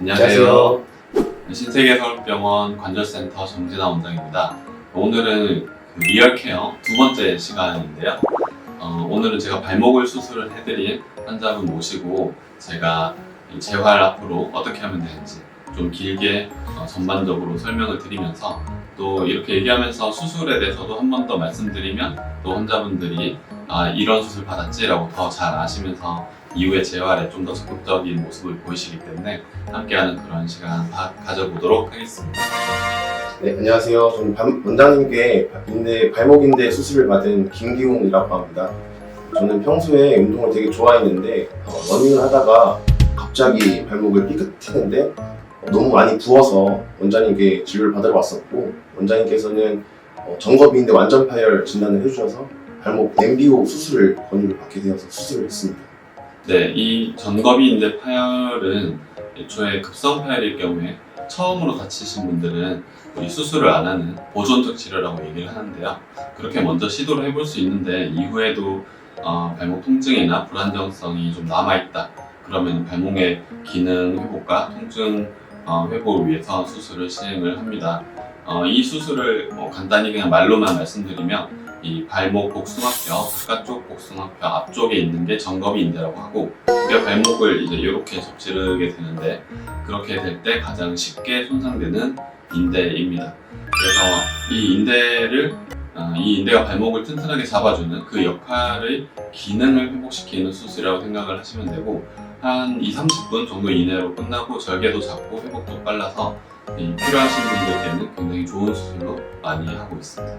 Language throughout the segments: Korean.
안녕하세요. 신세계서울병원 관절센터 정진아 원장입니다. 오늘은 리얼케어 두 번째 시간인데요. 오늘은 제가 발목을 수술을 해드린 환자분 모시고 제가 이 재활 앞으로 어떻게 하면 되는지 좀 길게 전반적으로 설명을 드리면서 또 이렇게 얘기하면서 수술에 대해서도 한 번 더 말씀드리면 또 환자분들이 이런 수술 받았지라고 더 잘 아시면서 이후에 재활에 좀 더 적극적인 모습을 보이시기 때문에 함께하는 그런 시간 가져보도록 하겠습니다. 네, 안녕하세요. 저는 원장님께 발목 인대 수술을 받은 김기웅이라고 합니다. 저는 평소에 운동을 되게 좋아했는데 러닝을 하다가 갑자기 발목을 삐끗했는데 너무 많이 부어서 원장님께 진료를 받으러 왔었고, 원장님께서는 정거비 인대 완전 파열 진단을 해주셔서 발목 MBO 수술을 권유를 받게 되어서 수술을 했습니다. 네, 이 전거비 인대 파열은 애초에 급성 파열일 경우에 처음으로 다치신 분들은 우리 수술을 안 하는 보존적 치료라고 얘기를 하는데요. 그렇게 먼저 시도를 해볼 수 있는데 이후에도 발목 통증이나 불안정성이 좀 남아있다. 그러면 발목의 기능 회복과 통증 회복을 위해서 수술을 시행을 합니다. 이 수술을 간단히 그냥 말로만 말씀드리면 이 발목 복숭아뼈, 바깥쪽 복숭아뼈 앞쪽에 있는 게 전거비 인대라고 하고, 우리가 발목을 이제 이렇게 접지르게 되는데 그렇게 될 때 가장 쉽게 손상되는 인대입니다. 그래서 이 인대가 발목을 튼튼하게 잡아주는 그 역할의 기능을 회복시키는 수술이라고 생각을 하시면 되고, 한 20-30분 정도 이내로 끝나고 절개도 작고 회복도 빨라서 필요하신 분들께는 굉장히 좋은 수술로 많이 하고 있습니다.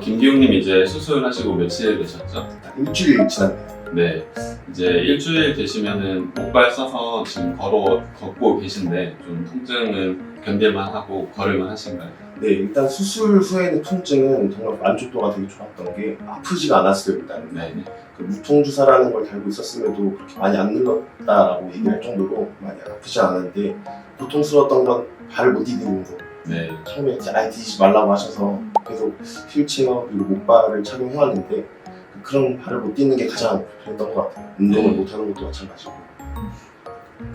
김기웅님 이제 수술하시고 며칠 되셨죠? 일주일 지났네요. 네, 이제 일주일 되시면은 목발 써서 지금 걷고 계신데 좀 통증은 견딜만 하고 걸을만 하신가요? 네, 일단 수술 후에는 통증은 정말 만족도가 되게 좋았던 게 아프지가 않았어요. 일단 네. 그 무통주사라는 걸 달고 있었음에도 그렇게 많이 안 눌렀다라고 얘기할 정도로 많이 아프지 않았는데, 고통스러웠던 건 발을 못 디디는 거. 네. 처음에 아예 디디지 말라고 하셔서 계속 휠체어 그리고 목발을 착용해왔는데 그런 발을 못 딛는 게 가장 불편했던 것 같아요. 운동을 못하는 것도 마찬가지고.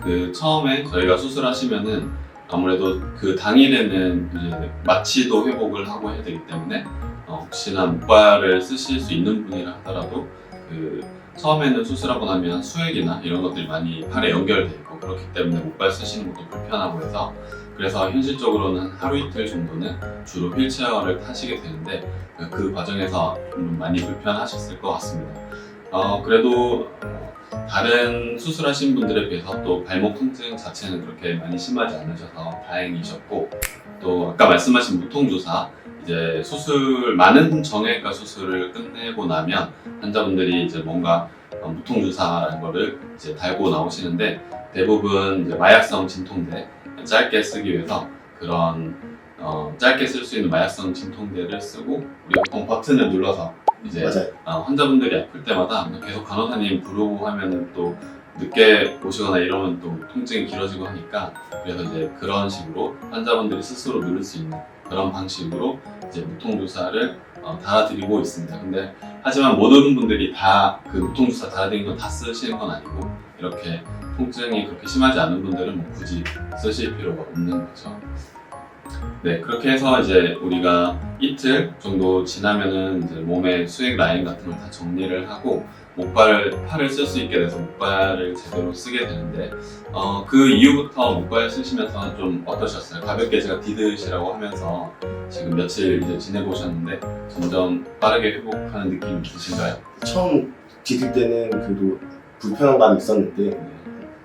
그 처음에 저희가 수술하시면은 아무래도 그 당일에는 이제 마취도 회복을 하고 해야 되기 때문에 혹시나 목발을 쓰실 수 있는 분이라 하더라도 그 처음에는 수술하고 나면 수액이나 이런 것들이 많이 팔에 연결돼 있고 그렇기 때문에 목발 쓰시는 것도 불편하고 해서, 그래서 현실적으로는 하루 이틀 정도는 주로 휠체어를 타시게 되는데 그 과정에서 많이 불편하셨을 것 같습니다. 그래도 다른 수술하신 분들에 비해서 또 발목 통증 자체는 그렇게 많이 심하지 않으셔서 다행이셨고, 또 아까 말씀하신 무통주사, 이제 많은 정형외과 수술을 끝내고 나면 환자분들이 이제 뭔가 무통주사라는 거를 이제 달고 나오시는데 대부분 이제 마약성 진통제, 짧게 쓰기 위해서 그런 짧게 쓸 수 있는 마약성 진통제를 쓰고, 우리가 보통 버튼을 눌러서 이제 맞아요. 환자분들이 아플 때마다 계속 간호사님 부르고 하면은 또 늦게 오시거나 이러면 또 통증이 길어지고 하니까, 그래서 이제 그런 식으로 환자분들이 스스로 누를 수 있는 그런 방식으로 이제 무통주사를 달아드리고 있습니다. 근데 하지만 모든 분들이 다 그 무통주사 달아드리는 거 다 쓰시는 건 아니고, 이렇게 통증이 그렇게 심하지 않은 분들은 뭐 굳이 쓰실 필요가 없는 거죠. 네, 그렇게 해서 이제 우리가 이틀 정도 지나면은 이제 몸의 수액 라인 같은 걸 다 정리를 하고 팔을 쓸 수 있게 돼서 목발을 제대로 쓰게 되는데, 그 이후부터 목발 쓰시면서 좀 어떠셨어요? 가볍게 제가 디드시라고 하면서 지금 며칠 이제 지내보셨는데 점점 빠르게 회복하는 느낌이 드신가요? 처음 디딜 때는 그래도 불편한 감이 있었는데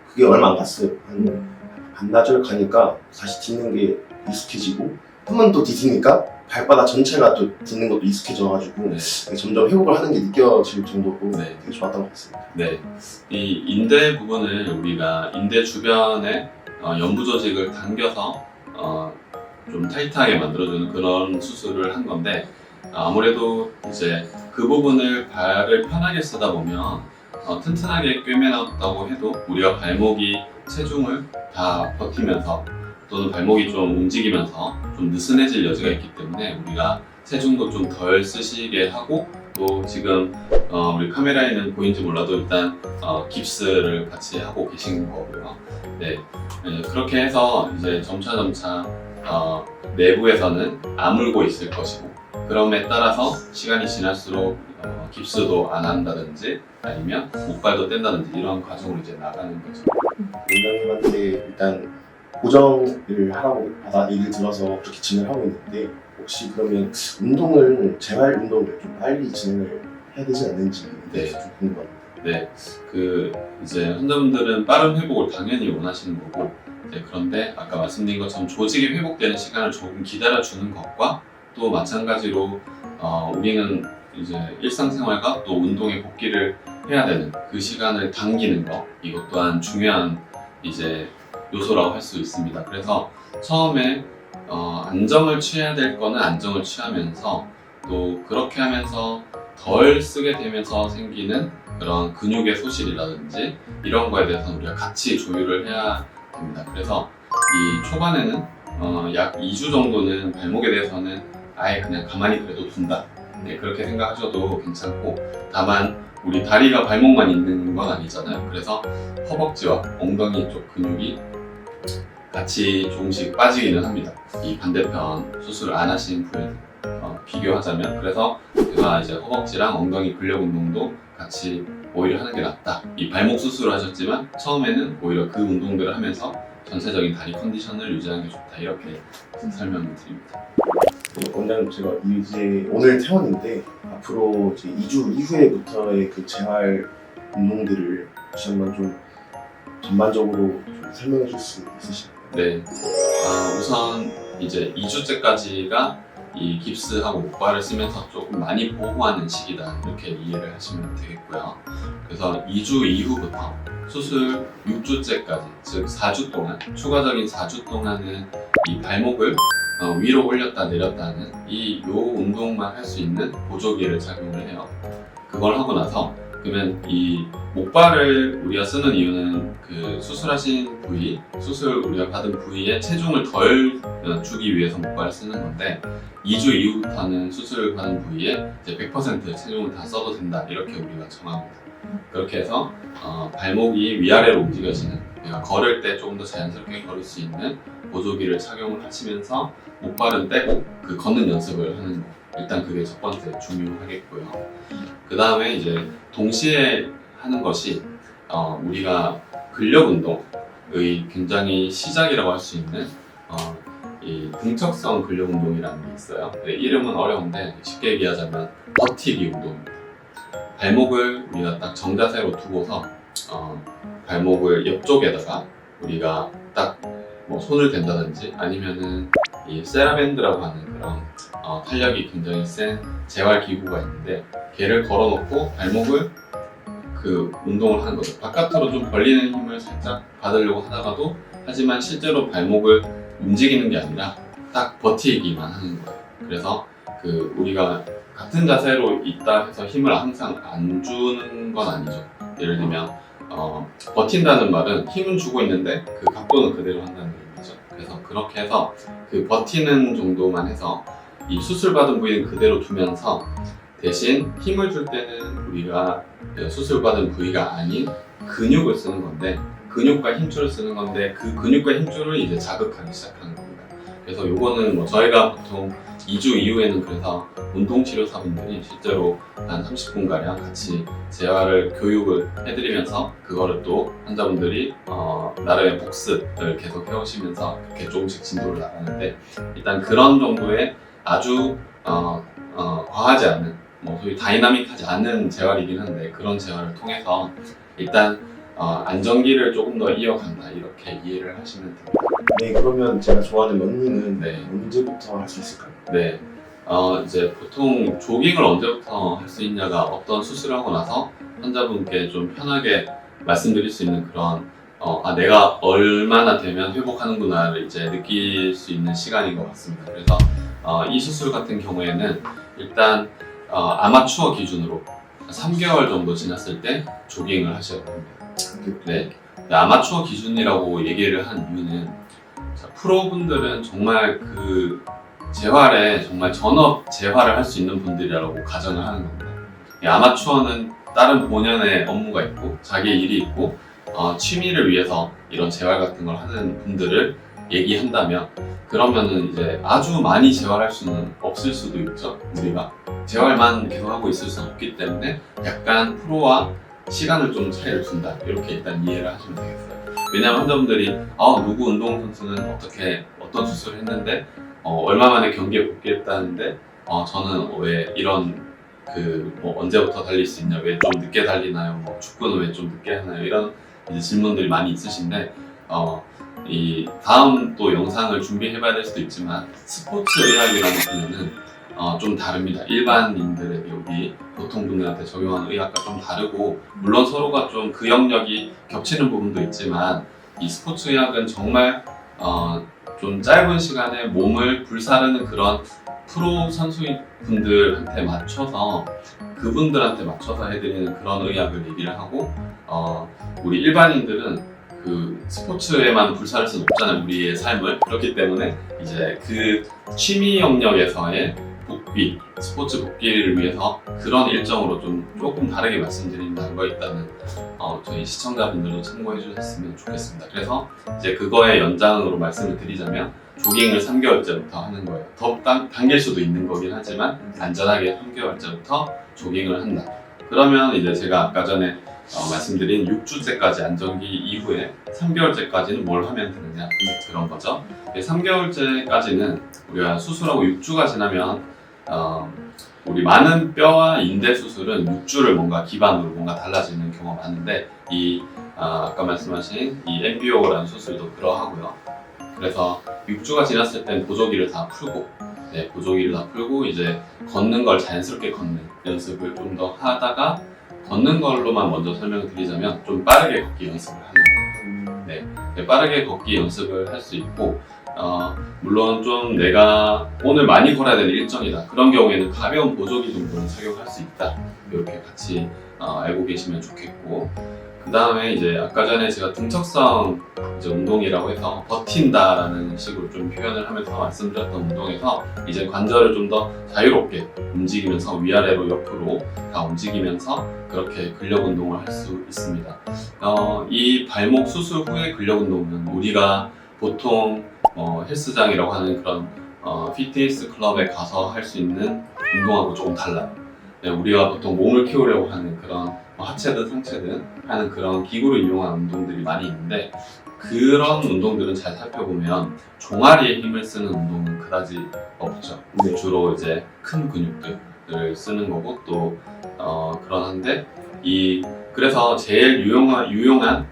그게 얼마 안 갔어요. 한 반나절 가니까 다시 딛는 게 익숙해지고, 한 번 또 디디니까 발바닥 전체가 또 딛는 것도 익숙해져가지고 점점 회복을 하는 게 느껴질 정도로 되게 좋았던 것 같습니다. 네, 이 인대 부분을 우리가 인대 주변에 연부 조직을 당겨서 좀 타이트하게 만들어주는 그런 수술을 한 건데, 아무래도 이제 그 부분을 발을 편하게 쓰다 보면 튼튼하게 꿰매놨다고 해도 우리가 발목이 체중을 다 버티면서 또는 발목이 좀 움직이면서 좀 느슨해질 여지가 있기 때문에 우리가 체중도 좀 덜 쓰시게 하고 또 지금 우리 카메라에는 보이는지 몰라도 일단 깁스를 같이 하고 계신 거고요. 네, 그렇게 해서 이제 점차 내부에서는 아물고 있을 것이고, 그럼에 따라서 시간이 지날수록 깁스도 안 한다든지 아니면 목발도 뗀다든지 이런 과정으로 이제 나가는 거죠. 원장님한테 일단 고정을 하라고 얘기를 들어서 그렇게 진행을 하고 있는데, 혹시 그러면 재활 운동을 좀 빨리 진행을 해야 되지 않는지 네. 좀 궁금합니다. 네, 이제 환자분들은 빠른 회복을 당연히 원하시는 거고, 그런데 아까 말씀드린 것처럼 조직이 회복되는 시간을 조금 기다려주는 것과 또 마찬가지로 우리는 이제 일상생활과 또 운동에 복귀를 해야 되는 그 시간을 당기는 것, 이것 또한 중요한 이제 요소라고 할 수 있습니다. 그래서 처음에 안정을 취해야 될 거는 안정을 취하면서, 또 그렇게 하면서 덜 쓰게 되면서 생기는 그런 근육의 소실이라든지 이런 거에 대해서는 우리가 같이 조율을 해야 됩니다. 그래서 이 초반에는 약 2주 정도는 발목에 대해서는 아예 그냥 가만히 그래도 둔다, 그렇게 생각하셔도 괜찮고, 다만 우리 다리가 발목만 있는 건 아니잖아요. 그래서 허벅지와 엉덩이 쪽 근육이 같이 조금씩 빠지기는 합니다. 이 반대편 수술을 안 하신 부에 비교하자면. 그래서 제가 이제 허벅지랑 엉덩이 근력 운동도 같이 오히려 하는 게 낫다. 이 발목 수술을 하셨지만 처음에는 오히려 그 운동들을 하면서 전체적인 다리 컨디션을 유지하는 게 좋다, 이렇게 설명을 드립니다. 원장님, 제가 이제 오늘 퇴원인데 앞으로 이제 2주 이후에부터의 그 재활 운동들을 혹시 한번 좀 전반적으로 좀 설명해 줄 수 있으실까요? 네, 우선 이제 2주째까지가 이 깁스하고 목발을 쓰면서 조금 많이 보호하는 시기다, 이렇게 이해를 하시면 되겠고요. 그래서 2주 이후부터 수술 6주째까지, 즉 4주 동안, 추가적인 4주 동안은 이 발목을 위로 올렸다 내렸다 하는 요 운동만 할 수 있는 보조기를 착용을 해요. 그걸 하고 나서 그러면 이 목발을 우리가 쓰는 이유는 그 수술하신 부위, 수술 우리가 받은 부위에 체중을 덜 주기 위해서 목발을 쓰는 건데, 2주 이후부터는 수술 받은 부위에 이제 100% 체중을 다 써도 된다, 이렇게 우리가 정합니다. 그렇게 해서 발목이 위아래로 움직여지는, 내가 걸을 때 조금 더 자연스럽게 걸을 수 있는 보조기를 착용을 하시면서 목발은 떼고 그 걷는 연습을 하는 거, 일단 그게 첫 번째 중요하겠고요. 그 다음에 이제 동시에 하는 것이 우리가 근력 운동의 굉장히 시작이라고 할 수 있는 이 등척성 근력 운동이라는 게 있어요. 이름은 어려운데 쉽게 얘기하자면 버티기 운동입니다. 발목을 우리가 딱 정자세로 두고서 발목을 옆쪽에다가 우리가 딱 뭐 손을 댄다든지 아니면은 이 세라밴드라고 하는 그런 탄력이 굉장히 센 재활 기구가 있는데, 걔를 걸어놓고 발목을 그 운동을 하는 거죠. 바깥으로 좀 벌리는 힘을 살짝 받으려고 하다가도, 하지만 실제로 발목을 움직이는 게 아니라 딱 버티기만 하는 거예요. 그래서 그 우리가 같은 자세로 있다 해서 힘을 항상 안 주는 건 아니죠. 예를 들면 버틴다는 말은 힘은 주고 있는데 그 각도는 그대로 한다는 얘기죠. 그래서 그렇게 해서 그 버티는 정도만 해서 이 수술받은 부위는 그대로 두면서, 대신 힘을 줄 때는 우리가 수술받은 부위가 아닌 근육을 쓰는 건데, 근육과 힘줄을 쓰는 건데, 그 근육과 힘줄을 이제 자극하기 시작하는 겁니다. 그래서 요거는 뭐 저희가 보통 2주 이후에는 그래서 운동치료사분들이 실제로 한 30분가량 같이 재활을 교육을 해드리면서 그거를 또 환자분들이 나름의 복습을 계속 해오시면서 그렇게 조금씩 진도를 나가는데, 일단 그런 정도의 아주 과하지 않는, 소위 다이나믹하지 않은 재활이긴 한데, 그런 재활을 통해서 일단 안정기를 조금 더 이어간다, 이렇게 이해를 하시면 됩니다. 네, 그러면 제가 좋아하는 런닝은 네. 언제부터 할 수 있을까요? 네, 이제 보통 조깅을 언제부터 할 수 있냐가 어떤 수술을 하고 나서 환자분께 좀 편하게 말씀드릴 수 있는 그런 내가 얼마나 되면 회복하는구나를 이제 느낄 수 있는 시간인 것 같습니다. 그래서 이 수술 같은 경우에는 일단 아마추어 기준으로 3개월 정도 지났을 때 조깅을 하셔야 됩니다. 네, 아마추어 기준이라고 얘기를 한 이유는, 프로분들은 정말 그 재활에 정말 전업 재활을 할 수 있는 분들이라고 가정을 하는 겁니다. 아마추어는 다른 본연의 업무가 있고 자기의 일이 있고 취미를 위해서 이런 재활 같은 걸 하는 분들을 얘기한다면 그러면은 이제 아주 많이 재활할 수는 없을 수도 있죠. 우리가 재활만 계속 하고 있을 수는 없기 때문에 약간 프로와 시간을 좀 차이를 둔다 이렇게 일단 이해를 하시면 되겠어요. 왜냐하면 환자분들이 누구 운동선수는 어떤 수술을 했는데 얼마 만에 경기에 복귀했다는데 저는 왜 이런 언제부터 달릴 수 있냐, 왜 좀 늦게 달리나요, 축구는 왜 좀 늦게 하나요, 이런 이제 질문들이 많이 있으신데 이 다음 또 영상을 준비해봐야 될 수도 있지만 스포츠 의학이라는 분야는 좀 다릅니다. 일반인들에게 우리 보통 분들한테 적용하는 의학과 좀 다르고 물론 서로가 좀 그 영역이 겹치는 부분도 있지만 이 스포츠 의학은 정말 좀 짧은 시간에 몸을 불사르는 그런 프로 선수분들한테 맞춰서 그분들한테 맞춰서 해드리는 그런 의학을 얘기를 하고 우리 일반인들은 그 스포츠에만 불사를 수는 없잖아요, 우리의 삶을. 그렇기 때문에 이제 그 취미 영역에서의 복귀, 스포츠 복귀를 위해서 그런 일정으로 좀 조금 다르게 말씀드린다는 거 일단은 저희 시청자분들도 참고해 주셨으면 좋겠습니다. 그래서 이제 그거의 연장으로 말씀을 드리자면 조깅을 3개월째부터 하는 거예요. 더 당길 수도 있는 거긴 하지만 안전하게 3개월째부터 조깅을 한다. 그러면 이제 제가 아까 전에 말씀드린 6주째까지 안정기 이후에 3개월째까지는 뭘 하면 되느냐 그런 거죠. 3개월째까지는 우리가 수술하고 6주가 지나면 우리 많은 뼈와 인대 수술은 6주를 뭔가 기반으로 뭔가 달라지는 경우가 많은데 아까 말씀하신 이 MBO라는 수술도 그러하고요. 그래서 6주가 지났을 땐 보조기를 다 풀고 보조기를 다 풀고 이제 걷는 걸 자연스럽게 걷는 연습을 좀 더 하다가 걷는 걸로만 먼저 설명을 드리자면 좀 빠르게 걷기 연습을 하는 거예요. 빠르게 걷기 연습을 할 수 있고 물론 좀 내가 오늘 많이 걸어야 되는 일정이다 그런 경우에는 가벼운 보조기 정도는 착용할 수 있다 이렇게 같이 알고 계시면 좋겠고 그 다음에 이제 아까 전에 제가 등척성 이제 운동이라고 해서 버틴다라는 식으로 좀 표현을 하면서 말씀드렸던 운동에서 이제 관절을 좀 더 자유롭게 움직이면서 위아래로 옆으로 다 움직이면서 그렇게 근력 운동을 할 수 있습니다. 이 발목 수술 후의 근력 운동은 우리가 보통 헬스장이라고 하는 그런 피트니스 클럽에 가서 할 수 있는 운동하고 조금 달라요. 우리가 보통 몸을 키우려고 하는 그런 하체든 상체든 하는 그런 기구를 이용한 운동들이 많이 있는데 그런 운동들은 잘 살펴보면 종아리에 힘을 쓰는 운동은 그다지 없죠. 주로 이제 큰 근육들을 쓰는 거고 또 그러는데 그래서 제일 유용한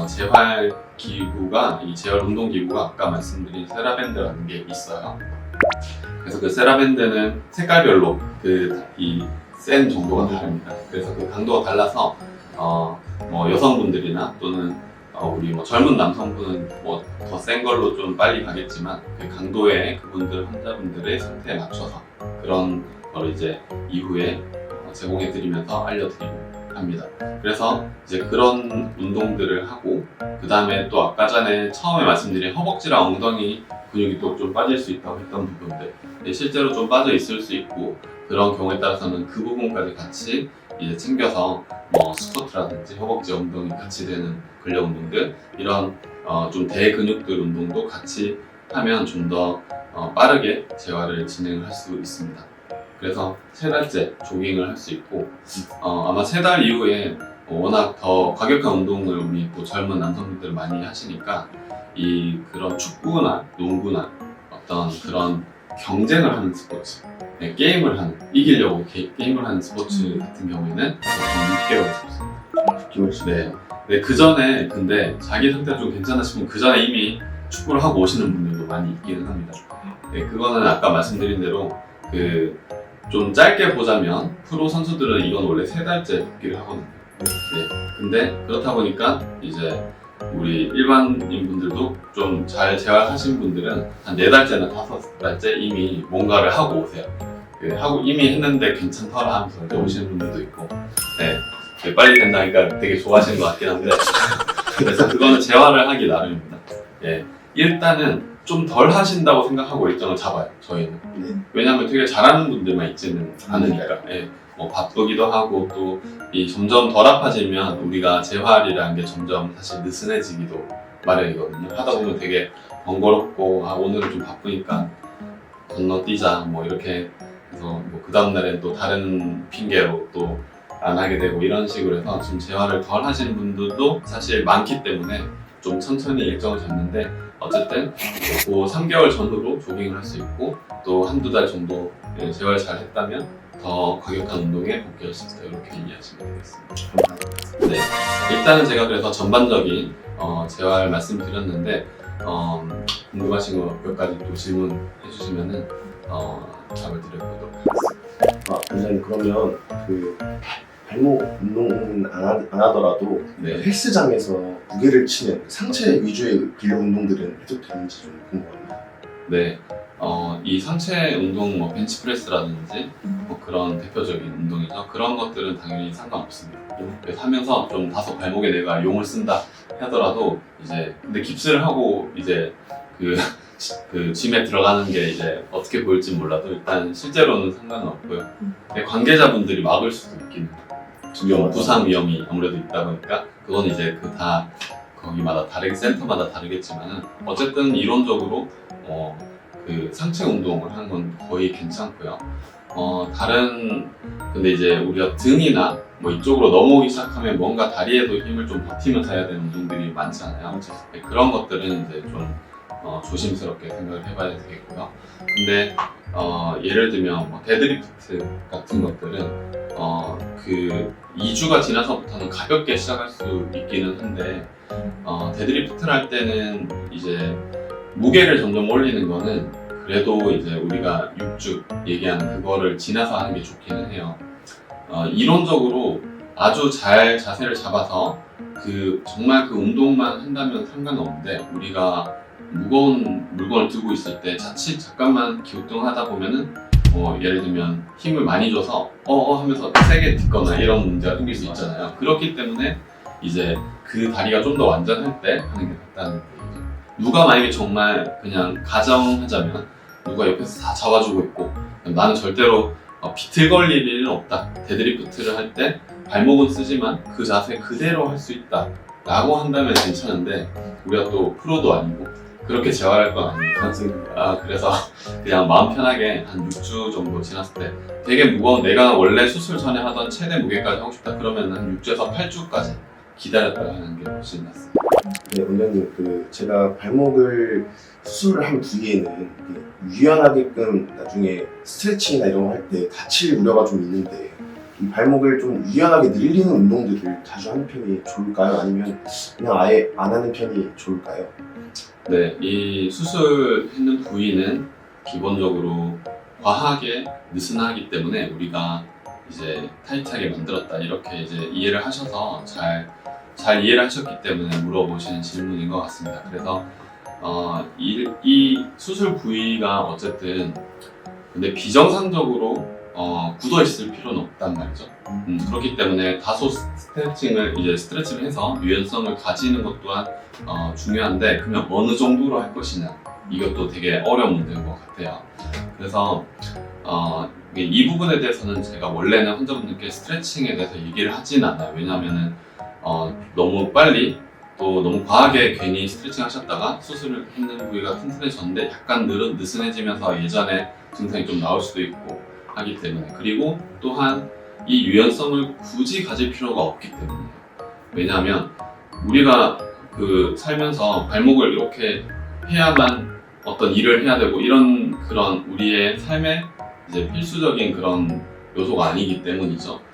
재활 기구가 이 재활 운동 기구가 아까 말씀드린 세라밴드라는 게 있어요. 그래서 그 세라밴드는 색깔별로 이 센 정도가 다릅니다. 그래서 그 강도가 달라서 여성분들이나 또는 우리 젊은 남성분은 더 센 걸로 좀 빨리 가겠지만 그 강도의 환자분들의 상태에 맞춰서 그런 걸 이제 이후에 제공해드리면서 알려드리고 합니다. 그래서 이제 그런 운동들을 하고 그 다음에 또 아까 전에 처음에 말씀드린 허벅지랑 엉덩이 근육이 또 좀 빠질 수 있다고 했던 부분들 실제로 좀 빠져 있을 수 있고 그런 경우에 따라서는 그 부분까지 같이 이제 챙겨서 스쿼트라든지 허벅지, 엉덩이 같이 되는 근력 운동들 이런 좀 대근육들 운동도 같이 하면 좀 더 빠르게 재활을 진행을 할 수 있습니다. 그래서 3달째 조깅을 할 수 있고 아마 3달 이후에 워낙 더 과격한 운동을 우리 또 젊은 남성분들 많이 하시니까 그런 축구나 농구나 어떤 그런 경쟁을 하는 스포츠 게임을 하는 이기려고 게임을 하는 스포츠 같은 경우에는 보통 6개월 네, 그 전에 근데 자기 상태가 좀 괜찮아 싶으면 그 전에 이미 축구를 하고 오시는 분들도 많이 있기는 합니다. 그거는 아까 말씀드린 대로 좀 짧게 보자면 프로 선수들은 이건 원래 3달째 복귀를 하거든요. 근데 그렇다 보니까 이제 우리 일반인 분들도 좀 잘 재활하신 분들은 한 4달째나 5달째 이미 뭔가를 하고 오세요. 하고 이미 했는데 괜찮더라 하면서 이제 오시는 분들도 있고 빨리 된다니까 되게 좋아하시는 것 같긴 한데 그래서 그거는 재활을 하기 나름입니다. 일단은 좀 덜 하신다고 생각하고 일정을 잡아요, 저희는. 왜냐하면 되게 잘하는 분들만 있지는 않으니까. 뭐 바쁘기도 하고 또 이 점점 덜 아파지면 우리가 재활이라는 게 점점 사실 느슨해지기도 마련이거든요. 하다 보면 되게 번거롭고 아 오늘은 좀 바쁘니까 건너뛰자 뭐 이렇게 해서 뭐 그 다음날엔 또 다른 핑계로 또 안 하게 되고 이런 식으로 해서 지금 재활을 덜 하시는 분들도 사실 많기 때문에 좀 천천히 일정을 잡는데 어쨌든 그 3개월 전후로 조깅을 할 수 있고 또 한두 달 정도 재활 잘 했다면 더 과격한 운동에 복귀할 수 있다 이렇게 이해하시면 되겠습니다. 네, 일단은 제가 그래서 전반적인 재활 말씀드렸는데 궁금하신 거 몇 가지 또 질문해 주시면은 답을 드려보도록 하겠습니다. 원장님 그러면 그 발목 운동은 안 하더라도 네. 헬스장에서 무게를 치는 상체 위주의 근력 운동들은 해도 되는지 좀 궁금합니다. 네, 이 상체 운동, 뭐 벤치프레스라든지 뭐 그런 대표적인 운동이죠. 그런 것들은 당연히 상관없습니다. 그래서 하면서 좀 다소 발목에 내가 용을 쓴다 하더라도 이제 근데 깁스를 하고 이제 그 짐에 들어가는 게 이제 어떻게 보일지 몰라도 일단 실제로는 상관은 없고요. 근데 관계자분들이 막을 수도 있긴 해요. 부상 위험이 아무래도 있다 보니까 그건 이제 그 다 거기마다 다르게 센터마다 다르겠지만은 어쨌든 이론적으로 그 상체 운동을 하는 건 거의 괜찮고요. 다른 근데 이제 우리가 등이나 뭐 이쪽으로 넘어오기 시작하면 뭔가 다리에도 힘을 좀 버티면서 해야 되는 운동들이 많잖아요. 네, 그런 것들은 이제 좀 조심스럽게 생각을 해봐야 되겠고요. 근데 예를 들면 뭐 데드리프트 같은 것들은 그 2주가 지나서부터는 가볍게 시작할 수 있기는 한데 데드리프트를 할 때는 이제 무게를 점점 올리는 거는 그래도 이제 우리가 6주 얘기하는 그거를 지나서 하는 게 좋기는 해요. 이론적으로 아주 잘 자세를 잡아서 정말 그 운동만 한다면 상관없는데 우리가 무거운 물건을 들고 있을 때 자칫 잠깐만 기웃뚱하다 보면은 예를 들면 힘을 많이 줘서 하면서 세게 딛거나 이런 문제가 생길 수 있잖아요. 그렇기 때문에 이제 그 다리가 좀 더 완전할 때 하는 게 낫다는 얘기죠. 누가 만약에 정말 그냥 가정하자면 누가 옆에서 다 잡아주고 있고 나는 절대로 비틀거릴 일은 없다. 데드리프트를 할 때 발목은 쓰지만 그 자세 그대로 할 수 있다 라고 한다면 괜찮은데 우리가 또 프로도 아니고 그렇게 재활할 건 아니니까 그래서 그냥 마음 편하게 한 6주 정도 지났을 때 되게 무거운 내가 원래 수술 전에 하던 최대 무게까지 하고 싶다 그러면 한 6주에서 8주까지 기다렸다가 하는 게 훨씬 낫습니다. 네, 원장님 제가 발목을 수술을 한 부위에는 유연하게끔 나중에 스트레칭이나 이런 거 할 때 다칠 우려가 좀 있는데 이 발목을 좀 유연하게 늘리는 운동들을 자주 하는 편이 좋을까요? 아니면 그냥 아예 안 하는 편이 좋을까요? 네, 이 수술했는 부위는 기본적으로 과하게 느슨하기 때문에 우리가 이제 타이트하게 만들었다 이렇게 이제 이해를 하셔서 잘 이해를 하셨기 때문에 물어보시는 질문인 것 같습니다. 그래서 이 수술 부위가 어쨌든 근데 비정상적으로 굳어 있을 필요는 없단 말이죠. 그렇기 때문에 다소 스트레칭을 해서 유연성을 가지는 것 또한 중요한데 그러면 어느 정도로 할 것이냐 이것도 되게 어려운 문제인 것 같아요. 그래서 이 부분에 대해서는 제가 원래는 환자분들께 스트레칭에 대해서 얘기를 하진 않아요. 왜냐하면은 너무 빨리 또 너무 과하게 괜히 스트레칭 하셨다가 수술을 했는 부위가 튼튼해졌는데 약간 느슨해지면서 예전에 증상이 좀 나올 수도 있고 하기 때문에 그리고 또한 이 유연성을 굳이 가질 필요가 없기 때문이에요. 왜냐하면 우리가 살면서 발목을 이렇게 해야만 어떤 일을 해야 되고 이런 그런 우리의 삶의 이제 필수적인 그런 요소가 아니기 때문이죠.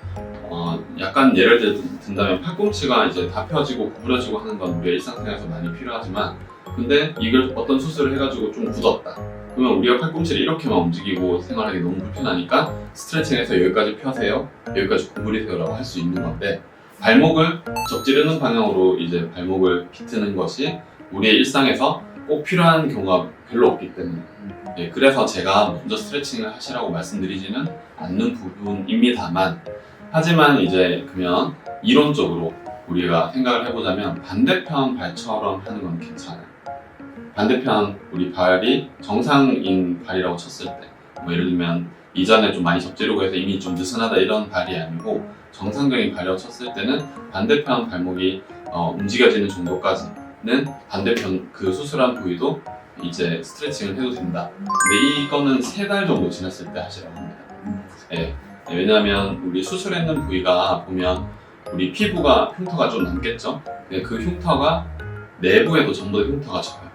약간 예를 든다면 팔꿈치가 이제 다 펴지고 구부러지고 하는 건 우리의 일상생활에서 많이 필요하지만 근데 이걸 어떤 수술을 해가지고 좀 굳었다. 그러면 우리가 팔꿈치를 이렇게만 움직이고 생활하기 너무 불편하니까 스트레칭해서 여기까지 펴세요, 여기까지 구부리세요라고 할 수 있는 건데 발목을 접지르는 방향으로 이제 발목을 비트는 것이 우리의 일상에서 꼭 필요한 경우가 별로 없기 때문에 그래서 제가 먼저 스트레칭을 하시라고 말씀드리지는 않는 부분입니다만 하지만 이제 그러면 이론적으로 우리가 생각을 해보자면 반대편 발처럼 하는 건 괜찮아요. 반대편 우리 발이 정상인 발이라고 쳤을 때 뭐 예를 들면 이전에 좀 많이 접지르고 해서 이미 좀 느슨하다 이런 발이 아니고 정상적인 발이라고 쳤을 때는 반대편 발목이 움직여지는 정도까지는 반대편 그 수술한 부위도 이제 스트레칭을 해도 된다. 근데 이거는 3달 정도 지났을 때 하시라고 합니다. 예. 왜냐하면 우리 수술했는 부위가 보면 우리 피부가 흉터가 좀 남겠죠? 근데 그 흉터가 내부에도 전부 다 흉터가 져요.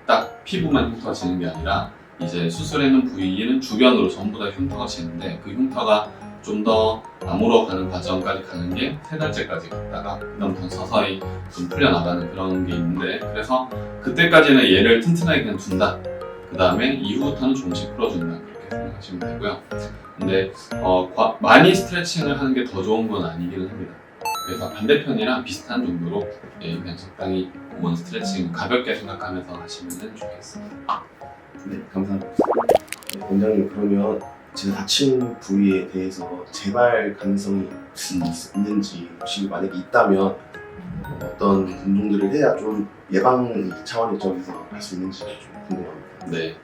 딱 피부만 흉터가 지는 게 아니라 이제 수술했는 부위는 주변으로 전부 다 흉터가 지는데 그 흉터가 좀 더 아물어가는 과정까지 가는 게 3달째까지 갔다가 그다음부터 서서히 좀 풀려나가는 그런 게 있는데 그래서 그때까지는 얘를 튼튼하게 그냥 둔다. 그 다음에 이후부터는 조금씩 풀어준다. 그렇게 생각하시면 되고요. 근데 많이 스트레칭을 하는 게 더 좋은 건 아니기는 합니다. 그래서 반대편이랑 비슷한 정도로 그냥 적당히 그건 스트레칭 가볍게 생각하면서 하시면 좋겠습니다. 네, 감사합니다. 네, 원장님 그러면 제가 다친 부위에 대해서 재발 가능성이 있는지 혹시 만약에 있다면 어떤 운동들을 해야 좀 예방 차원의 점에서 할 수 있는지 좀 궁금합니다. 네,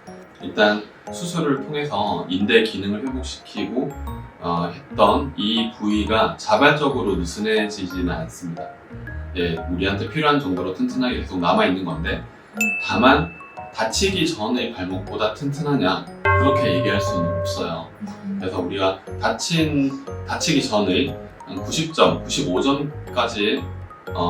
일단 수술을 통해서 인대 기능을 회복시키고 했던 이 부위가 자발적으로 느슨해지지는 않습니다. 예, 우리한테 필요한 정도로 튼튼하게 계속 남아있는 건데 다만 다치기 전의 발목보다 튼튼하냐 그렇게 얘기할 수는 없어요. 그래서 우리가 다치기 전의 한 90점, 95점까지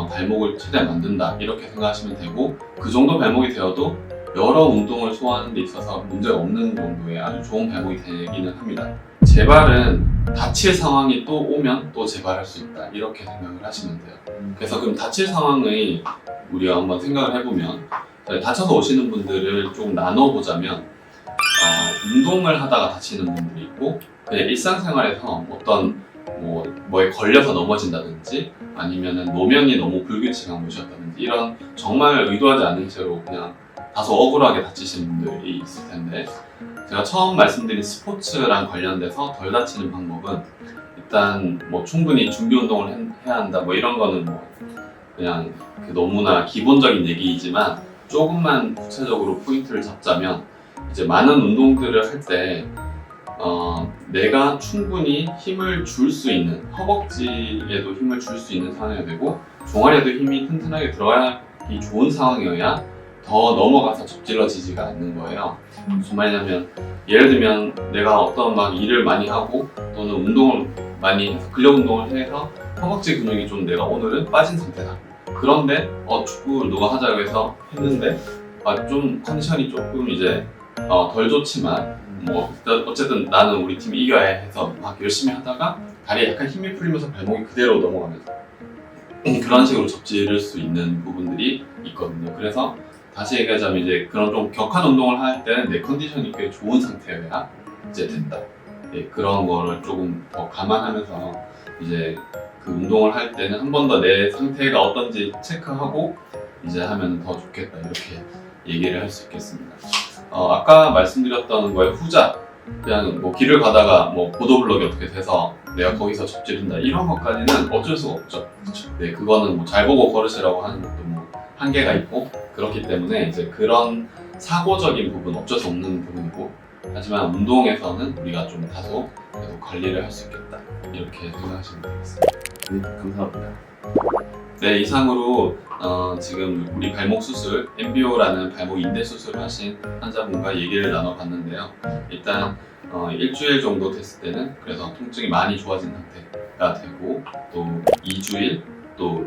발목을 최대한 만든다 이렇게 생각하시면 되고 그 정도 발목이 되어도 여러 운동을 소화하는 데 있어서 문제가 없는 정도의 아주 좋은 발목이 되기는 합니다. 재발은 다칠 상황이 또 오면 또 재발할 수 있다 이렇게 생각을 하시면 돼요. 그래서 그럼 다칠 상황을 우리가 한번 생각을 해보면 다쳐서 오시는 분들을 조금 나눠보자면 운동을 하다가 다치는 분들이 있고 그냥 일상생활에서 어떤 뭐에 걸려서 넘어진다든지 아니면은 노면이 너무 불규칙한 곳이었다든지 이런 정말 의도하지 않은 채로 그냥 다소 억울하게 다치신 분들이 있을 텐데 제가 처음 말씀드린 스포츠랑 관련돼서 덜 다치는 방법은 일단 충분히 준비 운동을 해야 한다 이런 거는 그냥 너무나 기본적인 얘기이지만 조금만 구체적으로 포인트를 잡자면 이제 많은 운동들을 할 때 내가 충분히 힘을 줄 수 있는 허벅지에도 힘을 줄 수 있는 상황이 되고 종아리에도 힘이 튼튼하게 들어가기 좋은 상황이어야 더 넘어가서 접질러지지가 않는 거예요. 무슨 말이냐면 예를 들면 내가 어떤 일을 많이 하고 또는 운동을 많이 해서 근력 운동을 해서 허벅지 근육이 좀 내가 오늘은 빠진 상태다. 그런데 축구를 누가 하자고 해서 했는데 좀 컨디션이 조금 이제 덜 좋지만 어쨌든 나는 우리 팀이 이겨야 해서 막 열심히 하다가 다리에 약간 힘이 풀리면서 발목이 그대로 넘어가면서 그런 식으로 접지를 수 있는 부분들이 있거든요. 그래서 다시 얘기하자면 이제 그런 좀 격한 운동을 할 때는 내 컨디션이 꽤 좋은 상태여야 이제 된다. 그런 거를 조금 더 감안하면서 이제 그 운동을 할 때는 한 번 더 내 상태가 어떤지 체크하고 이제 하면 더 좋겠다 이렇게 얘기를 할 수 있겠습니다. 아까 말씀드렸던 거에 후자 그냥 길을 가다가 보도블록이 어떻게 돼서 내가 거기서 접지른다 이런 것까지는 어쩔 수가 없죠. 네, 그거는 잘 보고 걸으시라고 하는 것도 한계가 있고 그렇기 때문에 이제 그런 사고적인 부분 어쩔 수 없는 부분이고 하지만 운동에서는 우리가 좀 다소 계속 관리를 할 수 있겠다 이렇게 생각하시면 되겠습니다. 네, 감사합니다. 네, 이상으로 지금 우리 발목 수술, MBO라는 발목 인대 수술을 하신 환자분과 얘기를 나눠봤는데요. 일단 일주일 정도 됐을 때는 그래서 통증이 많이 좋아진 상태가 되고 또 2주일, 또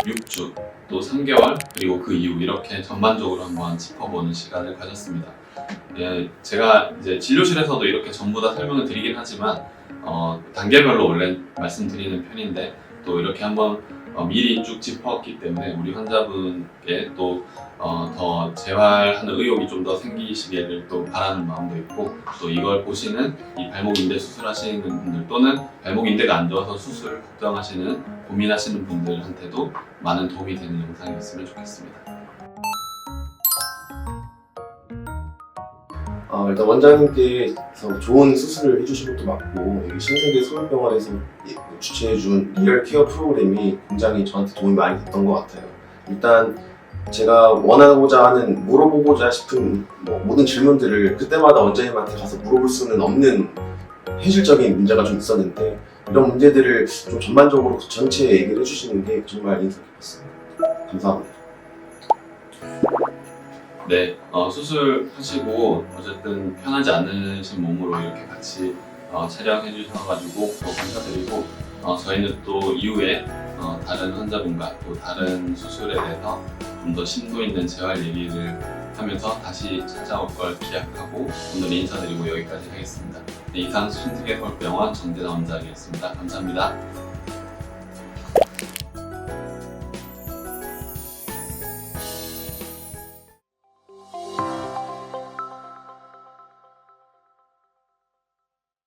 6주, 또 3개월 그리고 그 이후 이렇게 전반적으로 한번 짚어보는 시간을 가졌습니다. 제가 이제 진료실에서도 이렇게 전부 다 설명을 드리긴 하지만 단계별로 원래 말씀드리는 편인데 또 이렇게 한번 미리 쭉 짚었기 때문에 우리 환자분께 또 더 재활하는 의욕이 좀 더 생기시기를 또 바라는 마음도 있고 또 이걸 보시는 이 발목인대 수술하시는 분들 또는 발목인대가 안 좋아서 수술을 걱정하시는 고민하시는 분들한테도 많은 도움이 되는 영상이었으면 좋겠습니다. 일단 원장님께서 좋은 수술을 해주신 것도 맞고 여기 신세계 서울병원에서 주최해준 리얼 케어 프로그램이 굉장히 저한테 도움이 많이 됐던 것 같아요. 일단 제가 원하고자 하는 물어보고자 싶은 모든 질문들을 그때마다 원장님한테 가서 물어볼 수는 없는 현실적인 문제가 좀 있었는데 이런 문제들을 좀 전반적으로 전체 얘기를 해주시는 게 정말 인상 깊었습니다. 감사합니다. 네, 수술하시고 어쨌든 편하지 않으신 몸으로 이렇게 같이 촬영해 주셔가지고 또 감사드리고 저희는 또 이후에 다른 환자분과 또 다른 수술에 대해서 좀 더 심도 있는 재활 얘기를 하면서 다시 찾아올 걸 기약하고 오늘 인사드리고 여기까지 하겠습니다. 네, 이상 신세계 서울병원 정재나 원장이었습니다. 감사합니다.